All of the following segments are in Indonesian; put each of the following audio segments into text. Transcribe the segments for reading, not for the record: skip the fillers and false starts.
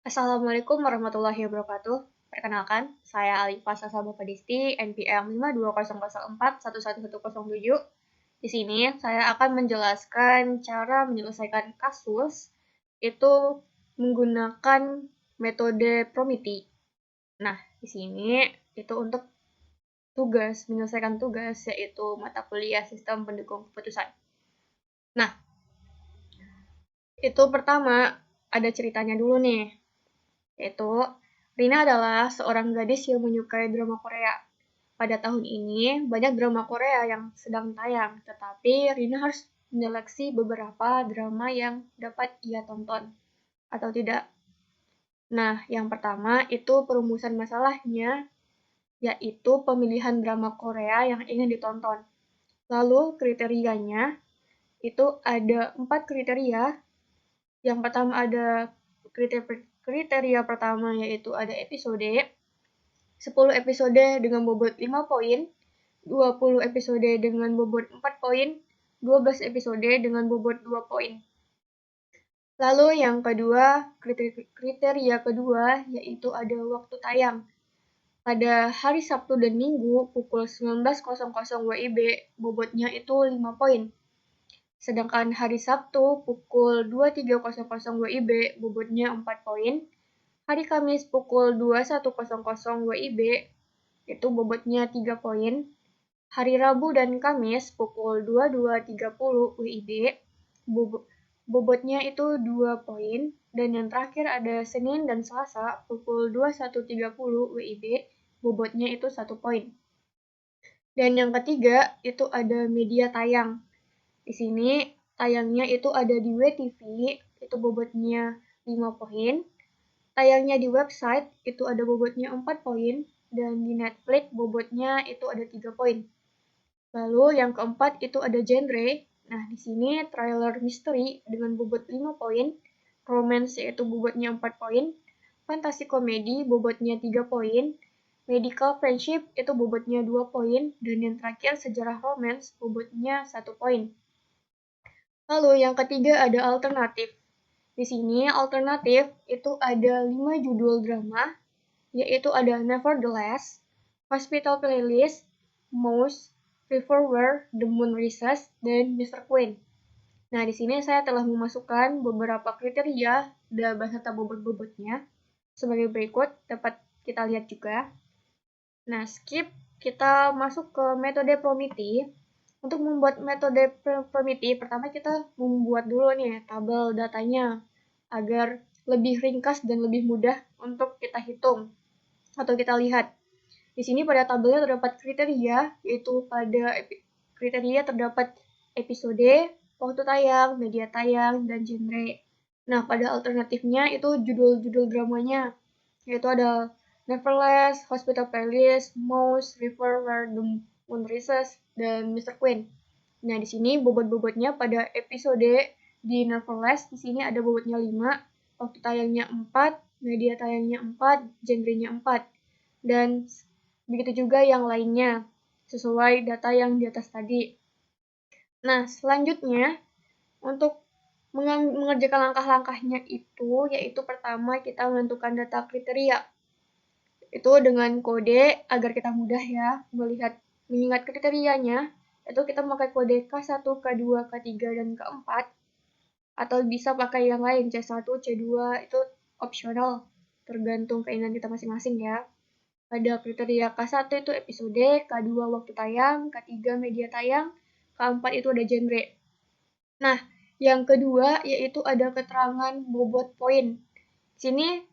Assalamualaikum warahmatullahi wabarakatuh. Perkenalkan, saya Alifa Sasa Bapadisti, NPM 52004111107. Di sini saya akan menjelaskan cara menyelesaikan kasus itu menggunakan metode Promiti. Nah, di sini itu untuk menyelesaikan tugas yaitu mata kuliah sistem pendukung keputusan. Nah, itu pertama ada ceritanya dulu nih. Yaitu, Rina adalah seorang gadis yang menyukai drama Korea. Pada tahun ini, banyak drama Korea yang sedang tayang, tetapi Rina harus menyeleksi beberapa drama yang dapat ia tonton atau tidak. Nah, yang pertama itu perumusan masalahnya, yaitu pemilihan drama Korea yang ingin ditonton. Lalu kriterianya itu ada 4 kriteria. Yang pertama ada kriteria pertama yaitu ada episode, 10 episode dengan bobot 5 poin, 20 episode dengan bobot 4 poin, 12 episode dengan bobot 2 poin. Lalu yang kedua, kriteria kedua yaitu ada waktu tayang. Pada hari Sabtu dan Minggu pukul 19.00 WIB bobotnya itu 5 poin. Sedangkan hari Sabtu pukul 23.00 WIB bobotnya 4 poin. Hari Kamis pukul 21.00 WIB itu bobotnya 3 poin. Hari Rabu dan Kamis pukul 22.30 WIB bobotnya itu 2 poin. Dan yang terakhir ada Senin dan Selasa pukul 21.30 WIB bobotnya itu 1 poin. Dan yang ketiga itu ada media tayang. Di sini tayangnya itu ada di WTV, itu bobotnya 5 poin. Tayangnya di website itu ada bobotnya 4 poin, dan di Netflix bobotnya itu ada 3 poin. Lalu yang keempat itu ada genre. Nah, di sini trailer misteri dengan bobot 5 poin, romance yaitu bobotnya 4 poin, fantasi komedi bobotnya 3 poin, medical friendship itu bobotnya 2 poin, dan yang terakhir sejarah romance bobotnya 1 poin. Lalu yang ketiga ada alternatif. Di sini alternatif itu ada 5 judul drama, yaitu ada Nevertheless, Hospital Playlist, Mouse, Riverware, The Moon Rises, dan Mr. Queen. Nah, di sini saya telah memasukkan beberapa kriteria dan beserta bobot-bobotnya. Sebagai berikut, dapat kita lihat juga. Nah, skip, kita masuk ke metode Promiti. Untuk membuat metode Promiti, pertama kita membuat dulu nih tabel datanya agar lebih ringkas dan lebih mudah untuk kita hitung atau kita lihat. Di sini pada tabelnya terdapat kriteria, yaitu pada kriteria terdapat episode, waktu tayang, media tayang, dan genre. Nah, pada alternatifnya itu judul-judul dramanya, yaitu ada Nevertheless, Hospital Playlist, Mouse, Riverware, The Moon Rises, dan Mr. Queen. Nah, di sini bobot-bobotnya pada episode di Nevertheless, di sini ada bobotnya 5, waktu tayangnya 4, media tayangnya 4, genrenya 4. Dan begitu juga yang lainnya, sesuai data yang di atas tadi. Nah, selanjutnya, untuk mengerjakan langkah-langkahnya itu, yaitu pertama kita menentukan data kriteria. Itu dengan kode agar kita mudah ya mengingat kriterianya, itu kita pakai kode K1, K2, K3, dan K4. Atau bisa pakai yang lain, C1, C2, itu opsional, tergantung keinginan kita masing-masing ya. Pada kriteria K1 itu episode, K2 waktu tayang, K3 media tayang, K4 itu ada genre. Nah, yang kedua yaitu ada keterangan bobot poin. Sini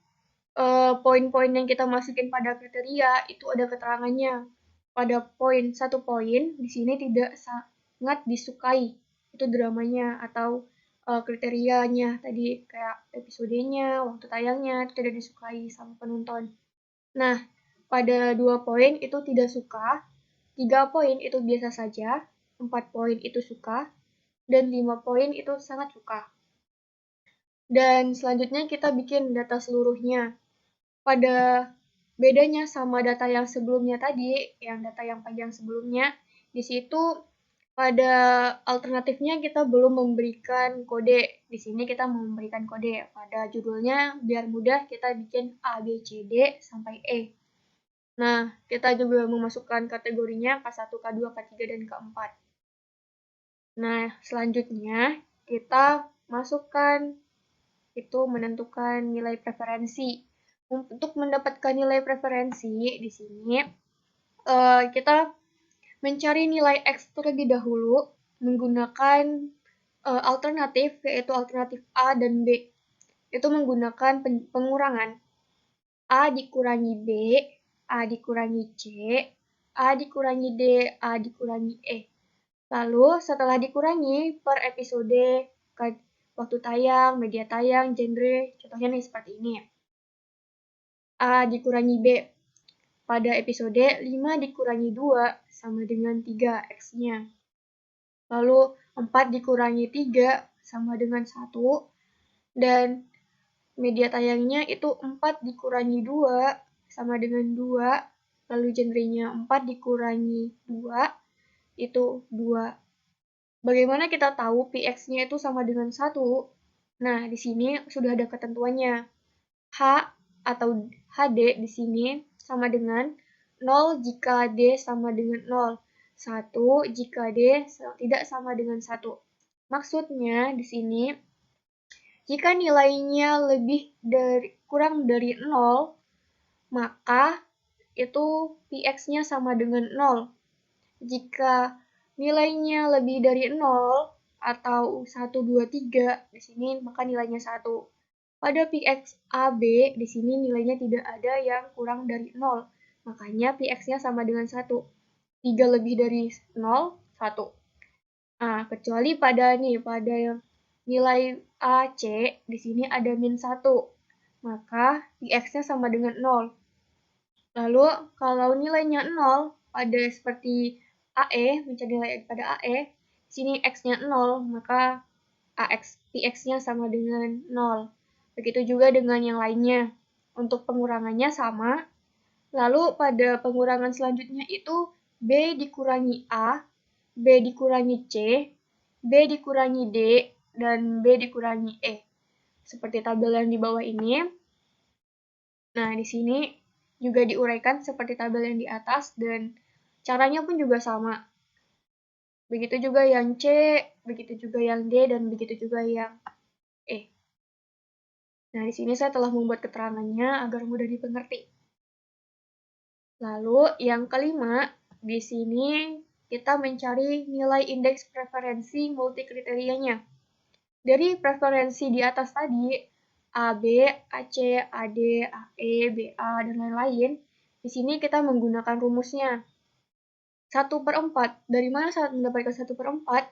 poin-poin yang kita masukin pada kriteria itu ada keterangannya. Pada poin 1 poin di sini tidak sangat disukai itu dramanya atau kriterianya tadi kayak episodenya, waktu tayangnya itu tidak disukai sama penonton. Nah, pada 2 poin itu tidak suka, 3 poin itu biasa saja, 4 poin itu suka, dan 5 poin itu sangat suka. Dan selanjutnya kita bikin data seluruhnya. Pada bedanya sama data yang sebelumnya tadi, yang data yang panjang sebelumnya, di situ Pada alternatifnya kita belum memberikan kode. Di sini kita memberikan kode. Pada judulnya biar mudah kita bikin A, B, C, D sampai E. Nah, kita juga memasukkan kategorinya K1, K2, K3, dan K4. Nah, selanjutnya kita masukkan itu menentukan nilai preferensi. Untuk mendapatkan nilai preferensi di sini kita mencari nilai X terlebih dahulu menggunakan alternatif, yaitu alternatif A dan B. Itu menggunakan pengurangan A dikurangi B, A dikurangi C, A dikurangi D, A dikurangi E. Lalu setelah dikurangi per episode, waktu tayang, media tayang, genre, contohnya nih seperti ini. A dikurangi B. Pada episode 5 dikurangi 2 sama dengan 3 X-nya. Lalu 4 dikurangi 3 sama dengan 1. Dan media tayangnya itu 4 dikurangi 2 sama dengan 2. Lalu genrenya 4 dikurangi 2 itu 2. Bagaimana kita tahu PX-nya itu sama dengan 1? Nah, di sini sudah ada ketentuannya. H atau HD di sini sama dengan 0 jika D sama dengan 0. 1 jika D tidak sama dengan 1. Maksudnya di sini, jika nilainya kurang dari 0, maka itu PX-nya sama dengan 0. Jika nilainya lebih dari 0 atau 1, 2, 3 di sini, maka nilainya 1. Pada PX AB, di sini nilainya tidak ada yang kurang dari 0. Makanya PX-nya sama dengan 1. 3 lebih dari 0, 1. Nah, kecuali pada nilai AC, di sini ada min 1. Maka PX-nya sama dengan 0. Lalu, kalau nilainya 0, pada seperti AE, mencari nilai pada AE, di sini X-nya 0, maka PX-nya sama dengan 0. Begitu juga dengan yang lainnya. Untuk pengurangannya sama. Lalu pada pengurangan selanjutnya itu B dikurangi A, B dikurangi C, B dikurangi D, dan B dikurangi E. Seperti tabel yang di bawah ini. Nah, di sini juga diuraikan seperti tabel yang di atas dan caranya pun juga sama. Begitu juga yang C, begitu juga yang D, dan begitu juga yang E. Nah, di sini saya telah membuat keterangannya agar mudah dimengerti. Lalu, yang kelima, di sini kita mencari nilai indeks preferensi multikriterianya. Dari preferensi di atas tadi, AB, AC, AD, AE, BA, dan lain-lain, di sini kita menggunakan rumusnya. 1/4. Dari mana saat mendapatkan 1/4?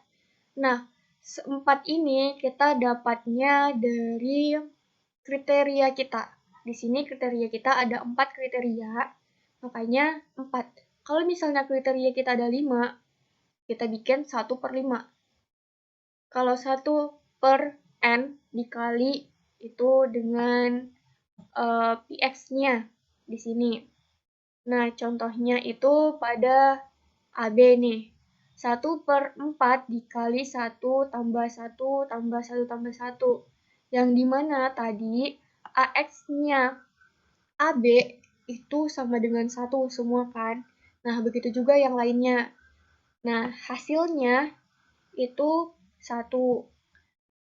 Nah, 4 ini kita dapatnya dari kriteria kita. Di sini kriteria kita ada 4 kriteria, makanya 4. Kalau misalnya kriteria kita ada 5, kita bikin 1/5. Kalau 1/n dikali itu dengan PX-nya di sini. Nah, contohnya itu pada AB nih. 1/4 dikali 1 tambah 1 tambah 1 tambah 1. Yang dimana tadi AX-nya AB itu sama dengan 1 semua kan. Nah, begitu juga yang lainnya. Nah, hasilnya itu 1.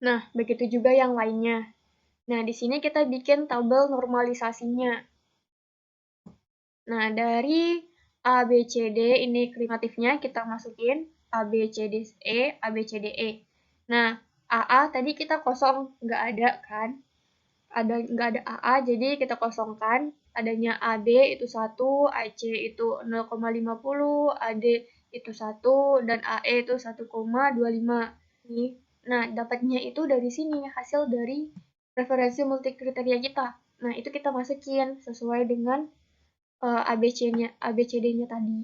Nah, begitu juga yang lainnya. Nah, di sini kita bikin tabel normalisasinya. Nah, dari A, B, C, D, ini krimatifnya kita masukin A, B, C, D, E, A, B, C, D, E. Nah, AA tadi kita kosong, nggak ada kan? Nggak ada AA, jadi kita kosongkan. Adanya AB itu 1, AC itu 0,50, AD itu 1, dan AE itu 1,25. Nah, dapatnya itu dari sini, hasil dari referensi multikriteria kita. Nah, itu kita masukin sesuai dengan ABCD-nya tadi.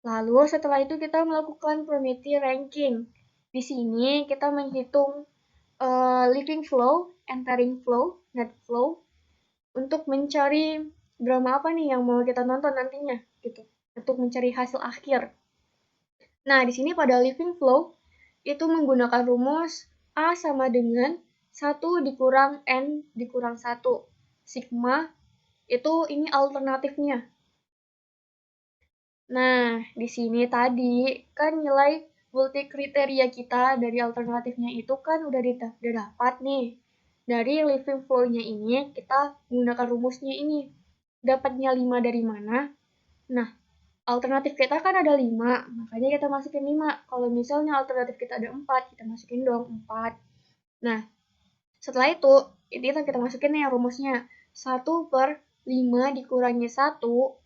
Lalu setelah itu kita melakukan Prometheus ranking. Di sini kita menghitung leaving flow, entering flow, net flow untuk mencari drama apa nih yang mau kita nonton nantinya gitu. Untuk mencari hasil akhir. Nah, di sini pada living flow itu menggunakan rumus A sama dengan 1 dikurang N dikurang 1. Sigma itu ini alternatifnya. Nah, di sini tadi kan nilai multi kriteria kita dari alternatifnya itu kan udah dapat nih. Dari living flow-nya ini kita menggunakan rumusnya ini. Dapatnya 5 dari mana? Nah, alternatif kita kan ada 5, makanya kita masukin 5. Kalau misalnya alternatif kita ada 4, kita masukin dong 4. Nah, setelah itu kita masukin nih rumusnya. 1/5 dikurangi 1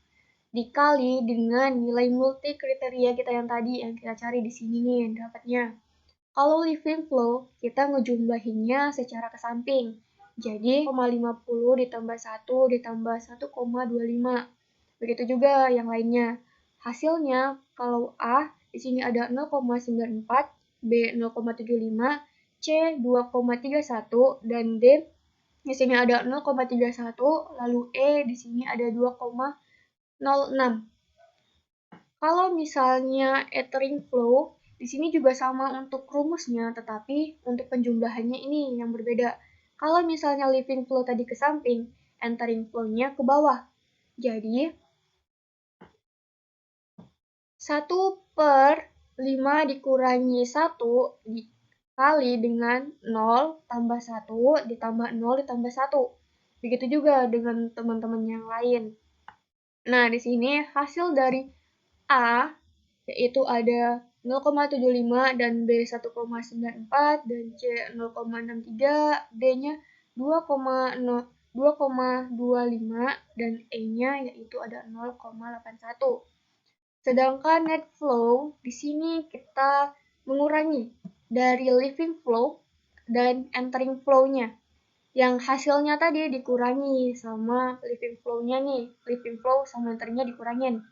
dikali dengan nilai multi kriteria kita yang tadi yang kita cari di sini nih dapatnya. Kalau living flow, kita ngejumlahinnya secara ke samping. Jadi, 0,50 ditambah 1 ditambah 1,25. Begitu juga yang lainnya. Hasilnya, kalau A di sini ada 0,94, B 0,75, C 2,31, dan D di sini ada 0,31, lalu E di sini ada 2,06. Kalau misalnya ethering flow, di sini juga sama untuk rumusnya, tetapi untuk penjumlahannya ini yang berbeda. Kalau misalnya living flow tadi ke samping, entering flow-nya ke bawah. Jadi, 1/5 dikurangi 1 dikali dengan 0 tambah 1 ditambah 0 ditambah 1. Begitu juga dengan teman-teman yang lain. Nah, di sini hasil dari A yaitu ada 0,75 dan B 1,94 dan C 0,63, D-nya 2,25 dan E-nya yaitu ada 0,81. Sedangkan net flow di sini kita mengurangi dari living flow dan entering flow-nya. Yang hasilnya tadi dikurangi sama living flow-nya nih. Living flow sama enteringnya dikurangin.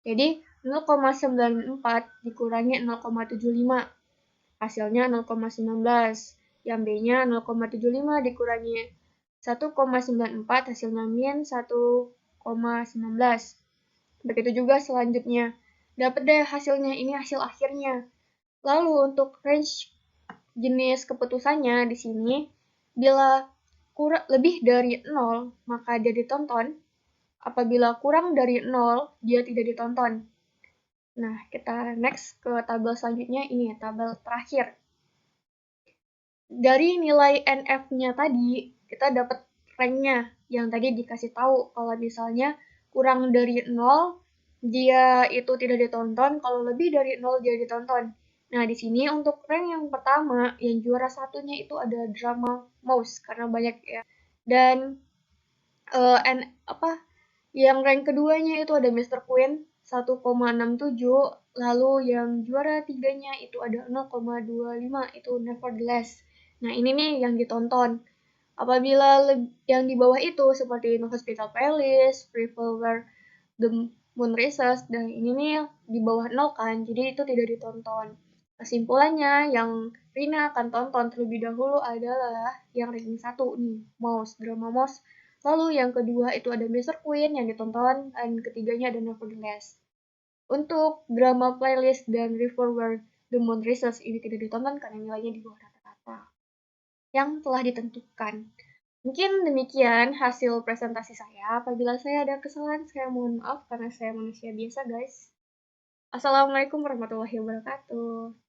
Jadi 0,94 dikurangi 0,75. Hasilnya 0,19. Yang B-nya 0,75 dikurangi 1,94 hasilnya min 1,19. Begitu juga selanjutnya. Dapat deh hasilnya, ini hasil akhirnya. Lalu untuk range jenis keputusannya di sini, bila lebih dari 0, maka dia ditonton. Apabila kurang dari 0, dia tidak ditonton. Nah, kita next ke tabel selanjutnya, ini ya, tabel terakhir. Dari nilai NF-nya tadi, kita dapat rank-nya yang tadi dikasih tahu. Kalau misalnya kurang dari 0, dia itu tidak ditonton. Kalau lebih dari 0, dia ditonton. Nah, di sini untuk rank yang pertama, yang juara satunya itu ada Drama Mouse, karena banyak ya. Dan yang rank keduanya itu ada Mr. Queen 1,67, lalu yang juara tiganya itu ada 0,25, itu Nevertheless. Nah, ini nih yang ditonton. Apabila yang di bawah itu seperti No Hospital Playlist, Revolver, The Moon Races, dan ini nih di bawah 0 kan, jadi itu tidak ditonton. Kesimpulannya, yang Rina akan tonton terlebih dahulu adalah yang ranking 1 nih, Mouse, Drama Mouse. Lalu yang kedua itu ada Mr. Queen yang ditonton, dan ketiganya ada Nevertheless. Untuk drama playlist dan Revolver The Moon Races ini tidak ditonton karena nilainya di bawah rata-rata yang telah ditentukan. Mungkin demikian hasil presentasi saya. Apabila saya ada kesalahan, saya mohon maaf karena saya manusia biasa, guys. Assalamualaikum warahmatullahi wabarakatuh.